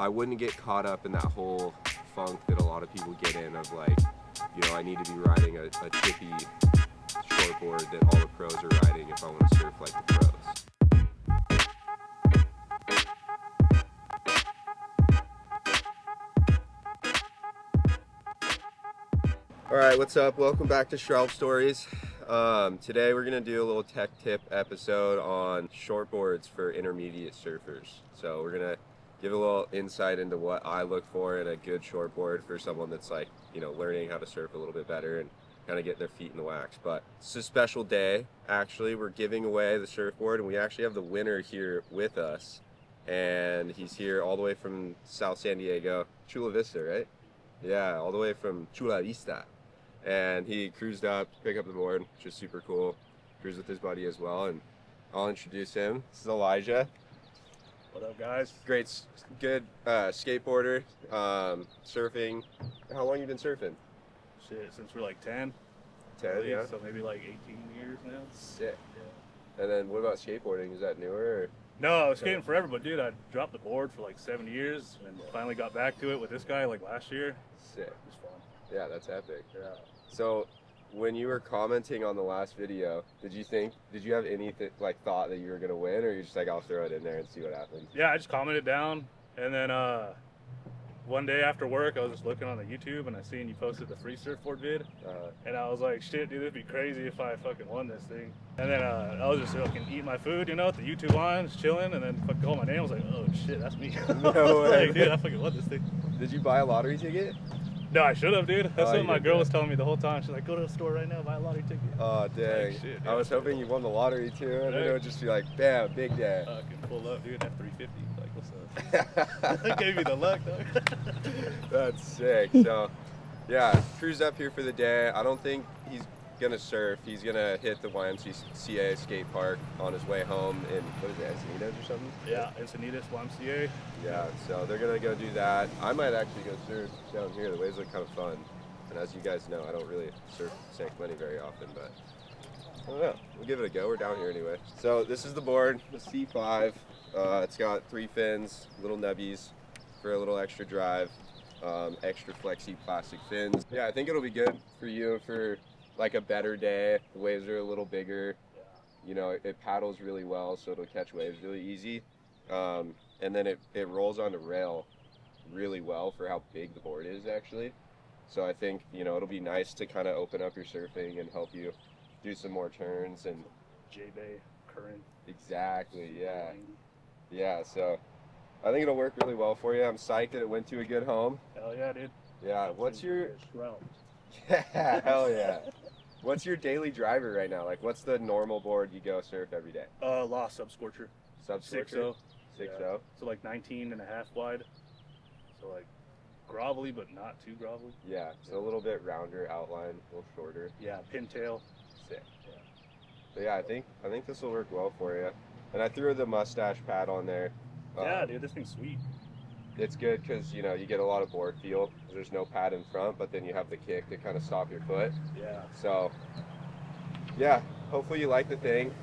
I wouldn't get caught up in that whole funk that a lot of people get in of like, you know, I need to be riding a tippy shortboard that all the pros are riding if I want to surf like the pros. All right, what's up? Welcome back to Shroud Stories. Today we're gonna do a little tech tip episode on shortboards for intermediate surfers. So we're gonna give a little insight into what I look for in a good shortboard for someone that's like, you know, learning how to surf a little bit better and kind of getting their feet in the wax. But it's a special day. Actually, we're giving away the surfboard, and we actually have the winner here with us. And he's here all the way from South San Diego, Chula Vista, right? Yeah, all the way from Chula Vista. And he cruised up to pick up the board, which is super cool. Cruised with his buddy as well, and I'll introduce him. This is Elijah. What up, guys? Great, good skateboarder, surfing. How long you been surfing? Shit, since we're like 10. 10, yeah. So maybe like 18 years now. Sick. Yeah. And then what about skateboarding? Is that newer? Or? No, I was skating forever, but dude, I dropped the board for like 7 years and finally got back to it with this guy like last year. Sick. It was fun. Yeah, that's epic. Yeah. So, when you were commenting on the last video, did you have any thought that you were gonna win, or you're just like, I'll throw it in there and see what happens? Yeah, I just commented down, and then one day after work, I was just looking on the YouTube, and I seen you posted the free surfboard vid, and I was like, shit, dude, it'd be crazy if I fucking won this thing. And then I was just fucking eating my food, you know, at the YouTube line, just chilling, and then fucking called my name. I was like, oh shit, that's me. No way. Like, dude, I fucking won this thing. Did you buy a lottery ticket? No, I should have, dude. That's what my girl did. was telling me the whole time. She's like, go to the store right now, buy a lottery ticket. Oh, dang. Like, shit, dude, I was hoping you won the lottery too, and then it would just be like, bam, big day. I can pull up, dude, at 350. Like, what's up? Gave me the luck, dog. That's sick. So, yeah, cruised up here for the day. I don't think he's gonna surf. He's gonna hit the YMCA skate park on his way home in, what is it, Encinitas or something? Yeah, Encinitas, YMCA. Yeah, so they're gonna go do that. I might actually go surf down here. The waves look kind of fun. And as you guys know, I don't really surf San Clemente very often, but I don't know. We'll give it a go. We're down here anyway. So this is the board, the C5. It's got 3 fins, little nubbies for a little extra drive, extra flexy plastic fins. Yeah, I think it'll be good for you for like a better day. The waves are a little bigger. You know, it paddles really well, so it'll catch waves really easy. And then it rolls on the rail really well for how big the board is actually. So I think, you know, it'll be nice to kind of open up your surfing and help you do some more turns and J-Bay, current. Exactly, yeah. Yeah, so I think it'll work really well for you. I'm psyched that it went to a good home. Hell yeah, dude. Yeah, what's your... Shroud. Yeah, hell yeah. What's your daily driver right now? Like, what's the normal board you go surf every day? Lost Subscorcher. Sub-Scorcher? 6.0. Yeah. So like 19 and a half wide. So like grovelly, but not too grovelly. Yeah, so a little bit rounder outline, a little shorter. Yeah, pintail. Sick. Yeah. But yeah, I think this will work well for you. And I threw the mustache pad on there. Yeah, dude, this thing's sweet. It's good because, you know, you get a lot of board feel. There's no pad in front, but then you have the kick to kind of stop your foot. Yeah. So, yeah, hopefully you like the thing.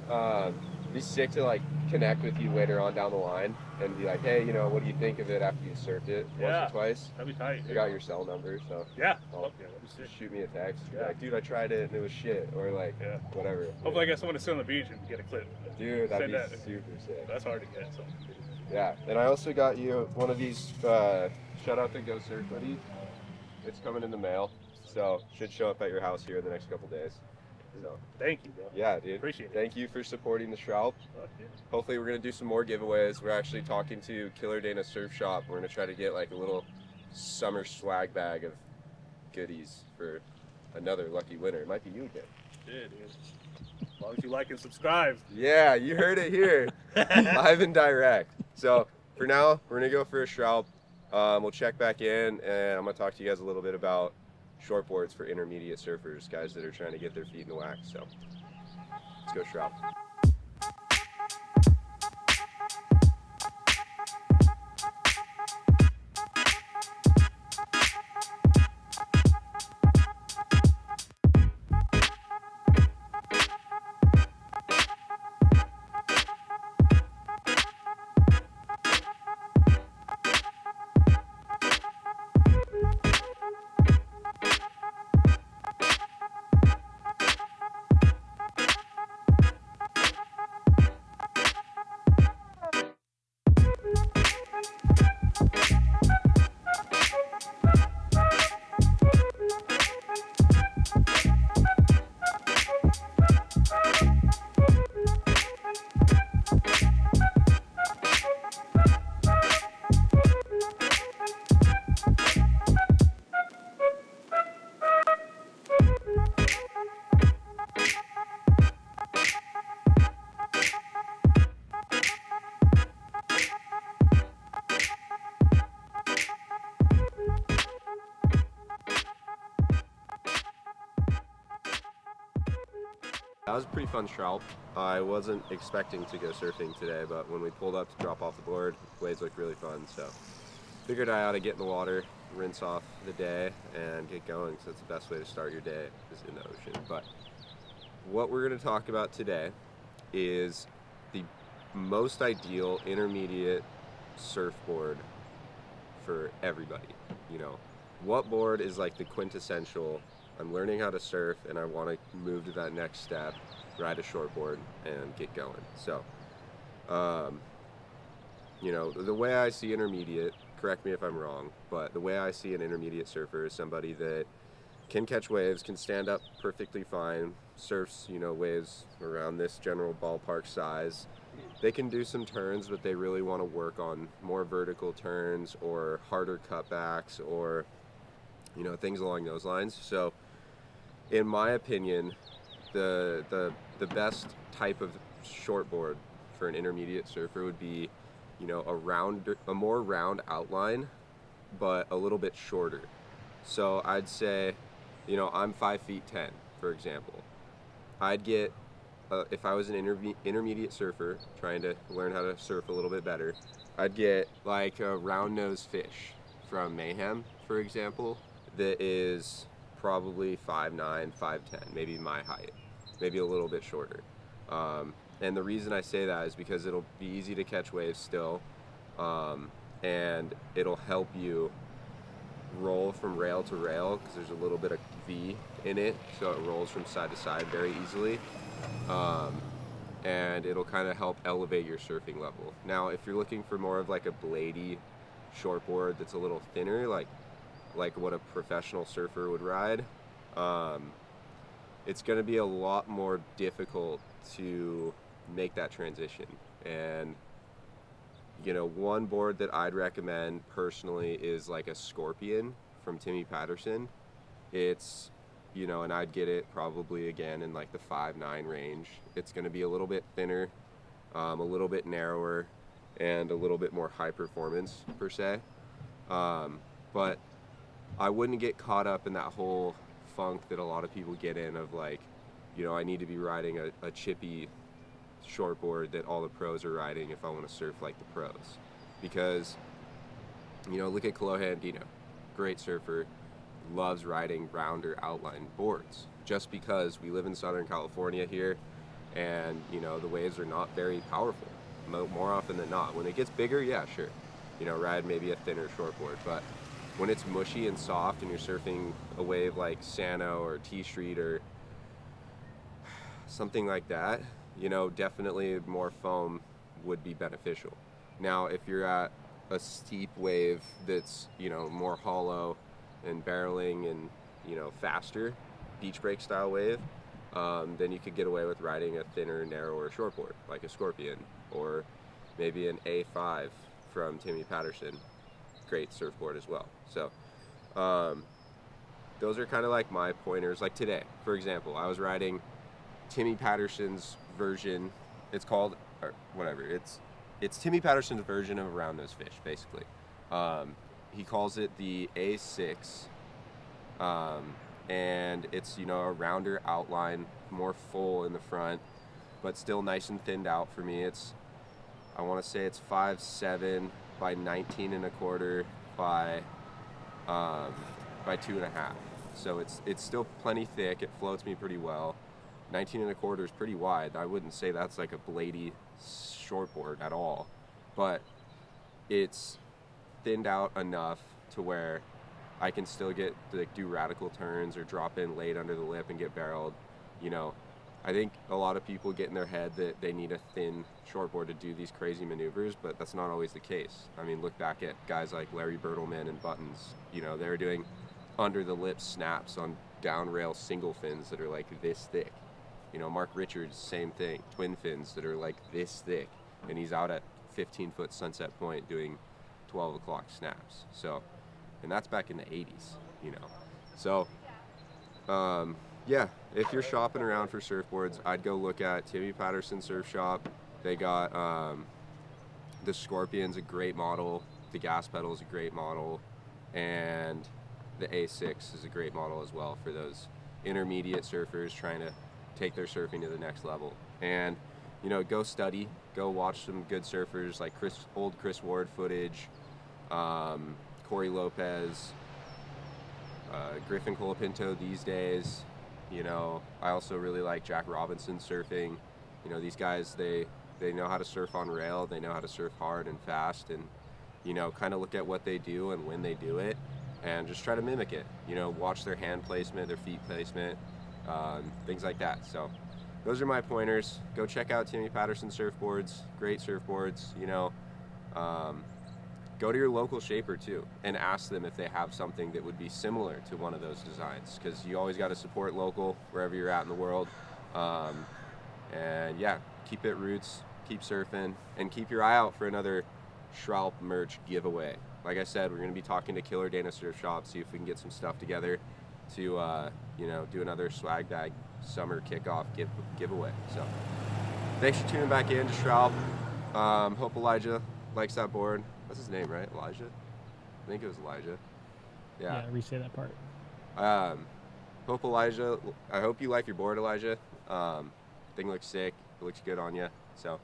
Be sick to like connect with you later on down the line and be like, hey, you know, what do you think of it after you surfed it once or twice? That'd be tight. I got your cell number, so yeah. I'll That'd be sick. shoot me a text. Be Yeah. like, dude, I tried it and it was shit, or like, whatever. Hopefully I get someone to sit on the beach and get a clip. Dude, that'd Send be that. super sick. That's hard to get, so. Yeah, and I also got you one of these, shout out to Go Surf Buddy. It's coming in the mail, so should show up at your house here in the next couple days. So Thank you, bro. yeah, dude. Appreciate it. Thank you for supporting the Shroud. Fuck yeah. Hopefully we're gonna do some more giveaways. We're actually talking to Killer Dana Surf Shop. We're gonna try to get like a little summer swag bag of goodies for another lucky winner. It might be you again. Yeah, dude. As long as you like and subscribe. Yeah, you heard it here, live and direct. So for now, we're gonna go for a Shroud. We'll check back in, and I'm gonna talk to you guys a little bit about shortboards for intermediate surfers, guys that are trying to get their feet in the wax. So let's go Shroud. That was a pretty fun trout. I wasn't expecting to go surfing today, but when we pulled up to drop off the board, waves looked really fun, so figured I ought to get in the water, rinse off the day, and get going, because that's the best way to start your day is in the ocean. But what we're going to talk about today is the most ideal intermediate surfboard for everybody. You know, what board is like the quintessential, I'm learning how to surf and I want to move to that next step, ride a shortboard and get going. So, you know, the way I see intermediate, correct me if I'm wrong, but the way I see an intermediate surfer is somebody that can catch waves, can stand up perfectly fine, surfs, you know, waves around this general ballpark size. They can do some turns, but they really want to work on more vertical turns or harder cutbacks or, you know, things along those lines. So, in my opinion, the best type of shortboard for an intermediate surfer would be, you know, a more round outline, but a little bit shorter. So I'd say, you know, I'm 5'10", for example. I'd get, if I was an intermediate surfer trying to learn how to surf a little bit better, I'd get like a round nose fish from Mayhem, for example, that is probably 5'9", 5'10", maybe my height, maybe a little bit shorter. And the reason I say that is because it'll be easy to catch waves still, and it'll help you roll from rail to rail because there's a little bit of V in it, so it rolls from side to side very easily, and it'll kind of help elevate your surfing level. Now, if you're looking for more of like a bladey shortboard that's a little thinner, like what a professional surfer would ride, it's going to be a lot more difficult to make that transition. And you know, one board that I'd recommend personally is like a Scorpion from Timmy Patterson. It's, you know, and I'd get it probably again in like the 5'9" range. It's going to be a little bit thinner, a little bit narrower, and a little bit more high performance per se. But I wouldn't get caught up in that whole funk that a lot of people get in of like, you know, I need to be riding a chippy shortboard that all the pros are riding if I want to surf like the pros. Because, you know, look at Kalohe Andino, great surfer, loves riding rounder outline boards. Just because we live in Southern California here, and you know, the waves are not very powerful more often than not. When it gets bigger, yeah, sure, you know, ride maybe a thinner shortboard, but when it's mushy and soft and you're surfing a wave like Sano or T Street or something like that, you know, definitely more foam would be beneficial. Now, if you're at a steep wave that's, you know, more hollow and barreling and, you know, faster, beach break style wave, then you could get away with riding a thinner, narrower shortboard like a Scorpion or maybe an A5 from Timmy Patterson. Great surfboard as well. So those are kind of like my pointers. Like today, for example, I was riding Timmy Patterson's version. It's called, or whatever, it's Timmy Patterson's version of a round nose fish, basically. He calls it the A6, and it's, you know, a rounder outline, more full in the front, but still nice and thinned out for me. It's, I want to say it's 5'7" by 19 and a quarter by 2.5. So it's still plenty thick. It floats me pretty well. 19 and a quarter is pretty wide. I wouldn't say that's like a bladey shortboard at all, but it's thinned out enough to where I can still get to do radical turns or drop in late under the lip and get barreled. You know, I think a lot of people get in their head that they need a thin shortboard to do these crazy maneuvers, but that's not always the case. I mean, look back at guys like Larry Bertleman and Buttons. You know, they were doing under the lip snaps on down rail single fins that are like this thick. You know, Mark Richards, same thing, twin fins that are like this thick, and he's out at 15-foot Sunset Point doing 12 o'clock snaps. So, and that's back in the 80s, you know. So, yeah, if you're shopping around for surfboards, I'd go look at Timmy Patterson Surf Shop. They got the Scorpion's a great model, the gas pedal is a great model, and the A6 is a great model as well for those intermediate surfers trying to take their surfing to the next level. And you know, go study, go watch some good surfers like old Chris Ward footage, Corey Lopez, Griffin Colapinto these days. You know, I also really like Jack Robinson surfing. You know, these guys, they know how to surf on rail, they know how to surf hard and fast, and you know, kind of look at what they do and when they do it, and just try to mimic it. You know, watch their hand placement, their feet placement, things like that. So those are my pointers. Go check out Timmy Patterson surfboards, great surfboards. You know, go to your local shaper too and ask them if they have something that would be similar to one of those designs, because you always got to support local wherever you're at in the world. And yeah, keep it roots, keep surfing, and keep your eye out for another Schraub merch giveaway. Like I said, we're going to be talking to Killer Dana Surf Shop, see if we can get some stuff together to you know, do another swag bag summer kickoff giveaway. So thanks for tuning back in to Schraub. Hope Elijah likes that board. That's his name, right? Elijah? I think it was Elijah. Yeah, re-say that part. Hope Elijah, I hope you like your board, Elijah. Thing looks sick. It looks good on you. So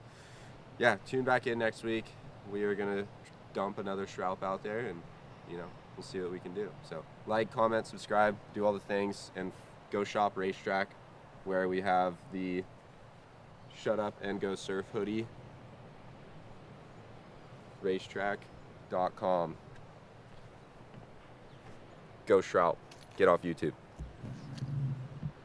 yeah, tune back in next week. We are gonna dump another Schraub out there, and you know, we'll see what we can do. So like, comment, subscribe, do all the things, and go shop Racetrack, where we have the Shut Up and Go Surf hoodie. Racetrack.com. Go Schraub. Get off YouTube.